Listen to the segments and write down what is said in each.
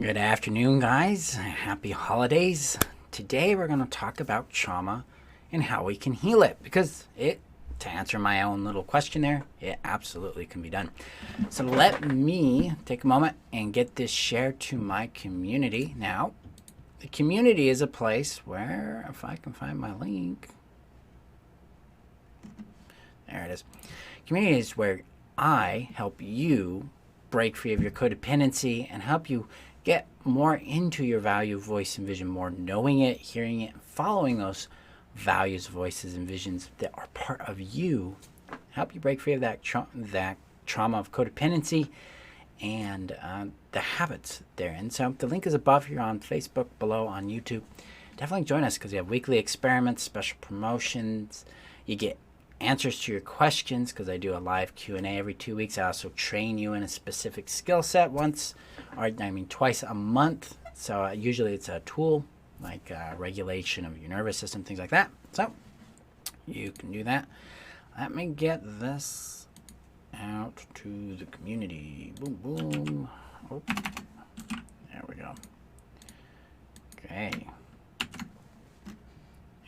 Good afternoon, guys. Happy holidays. Today we're going to talk about trauma and how we can heal it, because to answer my own little question there, it absolutely can be done. So let me take a moment and get this shared to my community. Now, the community is a place where, if I can find my link, there it is. Community is where I help you break free of your codependency and help you get more into your value, voice, and vision, more knowing it, hearing it, following those values, voices, and visions that are part of you. Help you break free of that trauma of codependency and the habits therein. So the link is above here on Facebook, below on YouTube. Definitely join us, because we have weekly experiments, special promotions. You get answers to your questions, because I do a live Q&A every 2 weeks. I also train you in a specific skill set twice a month. So usually it's a tool like regulation of your nervous system, things like that. So you can do that. Let me get this out to the community. Boom, boom. Oh, there we go. Okay.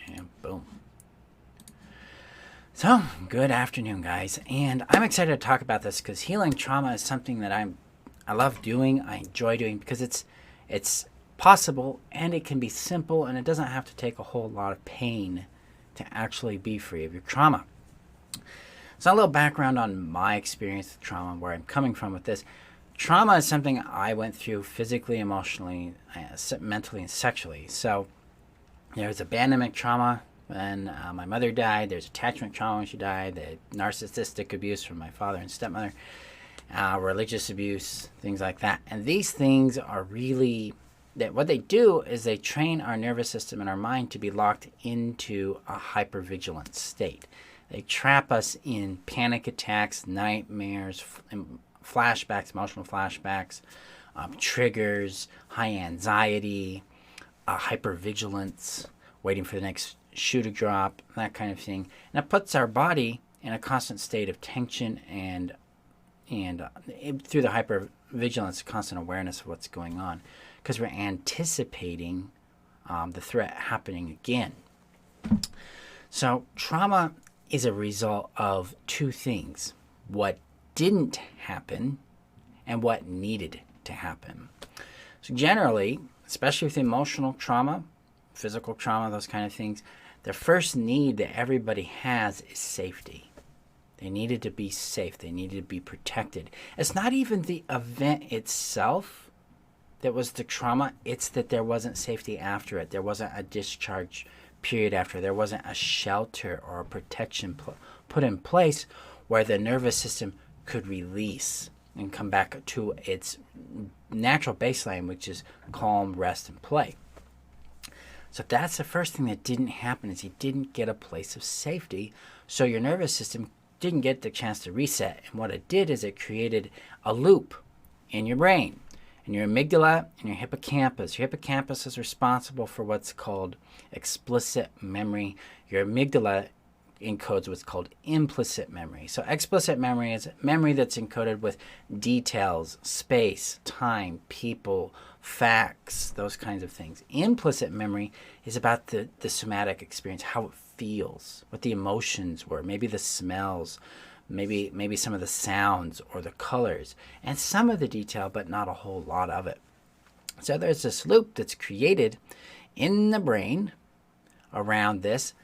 And boom. So, good afternoon, guys, and I'm excited to talk about this because healing trauma is something that I love doing, I enjoy doing, because it's possible and it can be simple, and it doesn't have to take a whole lot of pain to actually be free of your trauma. So a little background on my experience with trauma, where I'm coming from with this. Trauma is something I went through physically, emotionally, mentally, and sexually. So there's abandonment trauma when my mother died. There's attachment trauma when she died. The narcissistic abuse from my father and stepmother. Religious abuse, things like that. And these things are really, what they do is they train our nervous system and our mind to be locked into a hypervigilant state. They trap us in panic attacks, nightmares, flashbacks, emotional flashbacks, triggers, high anxiety, hypervigilance, waiting for the next shoe to drop, that kind of thing. And it puts our body in a constant state of tension and through the hypervigilance, constant awareness of what's going on, because we're anticipating the threat happening again. So trauma is a result of two things: what didn't happen and what needed to happen. So generally, especially with emotional trauma, physical trauma, those kind of things, the first need that everybody has is safety. They needed to be safe. They needed to be protected. It's not even the event itself that was the trauma. It's that there wasn't safety after it. There wasn't a discharge period after. There wasn't a shelter or a protection put in place where the nervous system could release and come back to its natural baseline, which is calm, rest, and play. So that's the first thing that didn't happen, is you didn't get a place of safety. So your nervous system didn't get the chance to reset. And what it did is it created a loop in your brain, in your amygdala and your hippocampus. Your hippocampus is responsible for what's called explicit memory. Your amygdala encodes what's called implicit memory. So explicit memory is memory that's encoded with details, space, time, people, facts, those kinds of things. Implicit memory is about the somatic experience, how it feels, what the emotions were, maybe the smells, maybe some of the sounds or the colors, and some of the detail, but not a whole lot of it. So there's this loop that's created in the brain around this,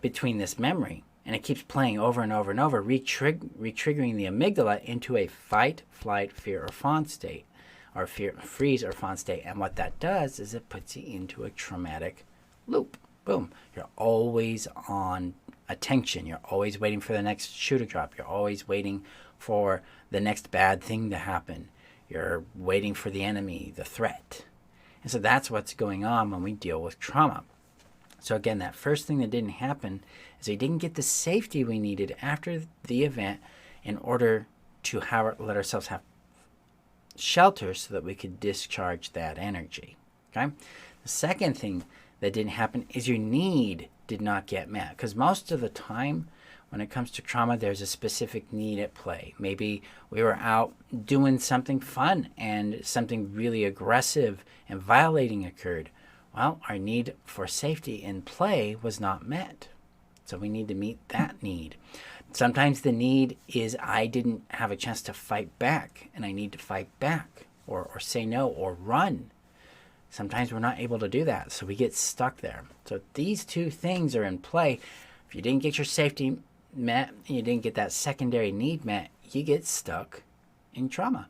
between this memory, and it keeps playing over and over and over, re-triggering the amygdala into a fight, flight, fear, or fawn state, or freeze or fawn state. And what that does is it puts you into a traumatic loop. Boom. You're always on attention. You're always waiting for the next shoe to drop. You're always waiting for the next bad thing to happen. You're waiting for the enemy, the threat. And so that's what's going on when we deal with trauma. So again, that first thing that didn't happen is we didn't get the safety we needed after the event in order to let ourselves have shelter so that we could discharge that energy. Okay? The second thing that didn't happen is your need did not get met. Because most of the time when it comes to trauma, there's a specific need at play. Maybe we were out doing something fun and something really aggressive and violating occurred. Well, our need for safety in play was not met. So we need to meet that need. Sometimes the need is I didn't have a chance to fight back, and I need to fight back or say no or run. Sometimes we're not able to do that, so we get stuck there. So these two things are in play. If you didn't get your safety met, you didn't get that secondary need met, you get stuck in trauma.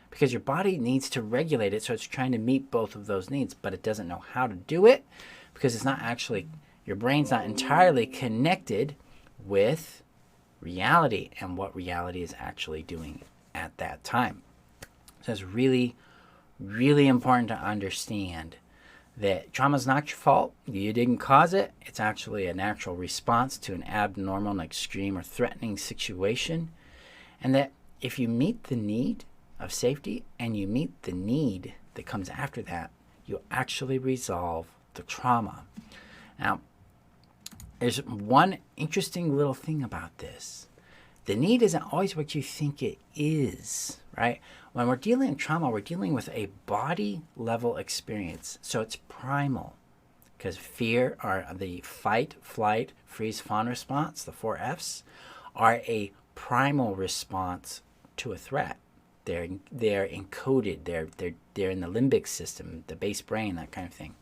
Because your body needs to regulate it, so it's trying to meet both of those needs, but it doesn't know how to do it because it's not actually, your brain's not entirely connected with reality and what reality is actually doing at that time. So it's really, really important to understand that trauma is not your fault. You didn't cause it. It's actually a natural response to an abnormal, and extreme, or threatening situation. And that if you meet the need of safety and you meet the need that comes after that, you actually resolve the trauma. Now, there's one interesting little thing about this. The need isn't always what you think it is, right? When we're dealing with trauma, we're dealing with a body level experience. So it's primal, because fear, or the fight, flight, freeze, fawn response, the 4 Fs, are a primal response to a threat. They're encoded. They're in the limbic system, the base brain, that kind of thing.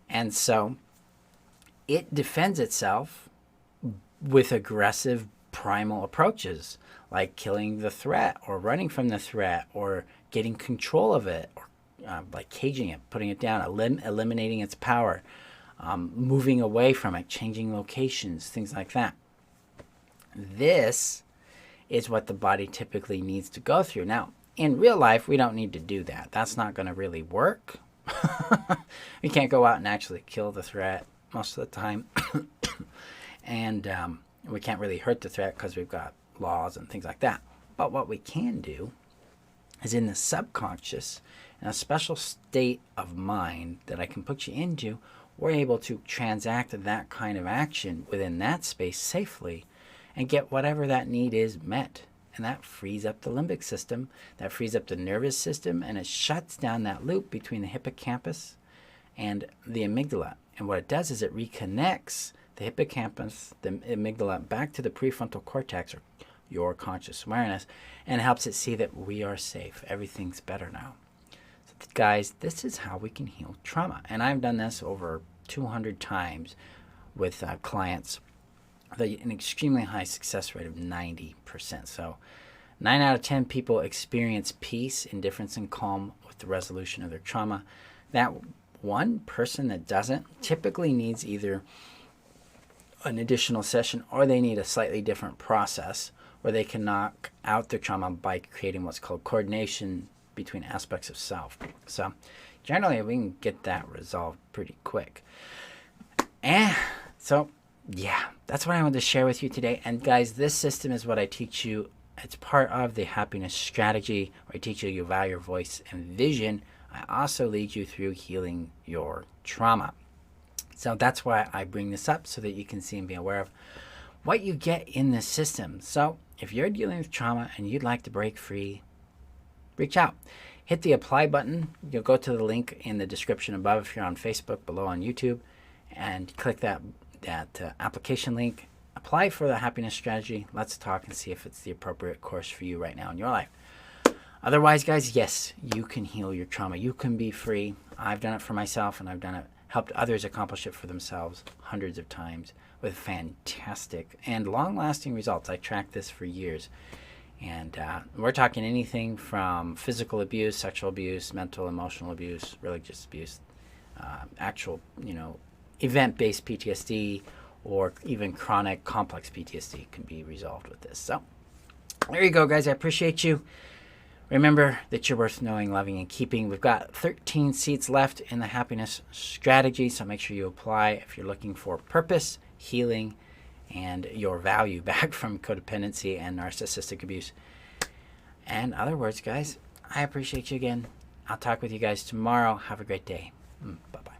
And so it defends itself with aggressive primal approaches, like killing the threat or running from the threat or getting control of it, or like caging it, putting it down, eliminating its power, moving away from it, changing locations, things like that. This is what the body typically needs to go through. Now, in real life, we don't need to do that. That's not going to really work. We can't go out and actually kill the threat most of the time. And we can't really hurt the threat because we've got laws and things like that. But what we can do is, in the subconscious, in a special state of mind that I can put you into, we're able to transact that kind of action within that space safely and get whatever that need is met. And that frees up the limbic system, that frees up the nervous system, and it shuts down that loop between the hippocampus and the amygdala. And what it does is it reconnects the hippocampus, the amygdala, back to the prefrontal cortex, or your conscious awareness, and helps it see that we are safe. Everything's better now. So guys, this is how we can heal trauma. And I've done this over 200 times with clients, with an extremely high success rate of 90%. So 9 out of 10 people experience peace, indifference, and calm with the resolution of their trauma. That one person that doesn't typically needs either an additional session, or they need a slightly different process where they can knock out their trauma by creating what's called coordination between aspects of self. So generally we can get that resolved pretty quick. And so yeah, that's what I wanted to share with you today. And guys, this system is what I teach you. It's part of the happiness strategy, where I teach you value your voice and vision. I also lead you through healing your trauma. So that's why I bring this up, so that you can see and be aware of what you get in this system. So if you're dealing with trauma and you'd like to break free, reach out. Hit the apply button. You'll go to the link in the description above if you're on Facebook, below on YouTube, and click that application link. Apply for the happiness strategy. Let's talk and see if it's the appropriate course for you right now in your life. Otherwise, guys, yes, you can heal your trauma. You can be free. I've done it for myself, and I've helped others accomplish it for themselves hundreds of times with fantastic and long-lasting results. I tracked this for years. And we're talking anything from physical abuse, sexual abuse, mental, emotional abuse, religious abuse, actual, event-based PTSD, or even chronic complex PTSD can be resolved with this. So there you go, guys. I appreciate you. Remember that you're worth knowing, loving, and keeping. We've got 13 seats left in the happiness strategy, so make sure you apply if you're looking for purpose, healing, and your value back from codependency and narcissistic abuse. And other words, guys, I appreciate you again. I'll talk with you guys tomorrow. Have a great day. Bye-bye.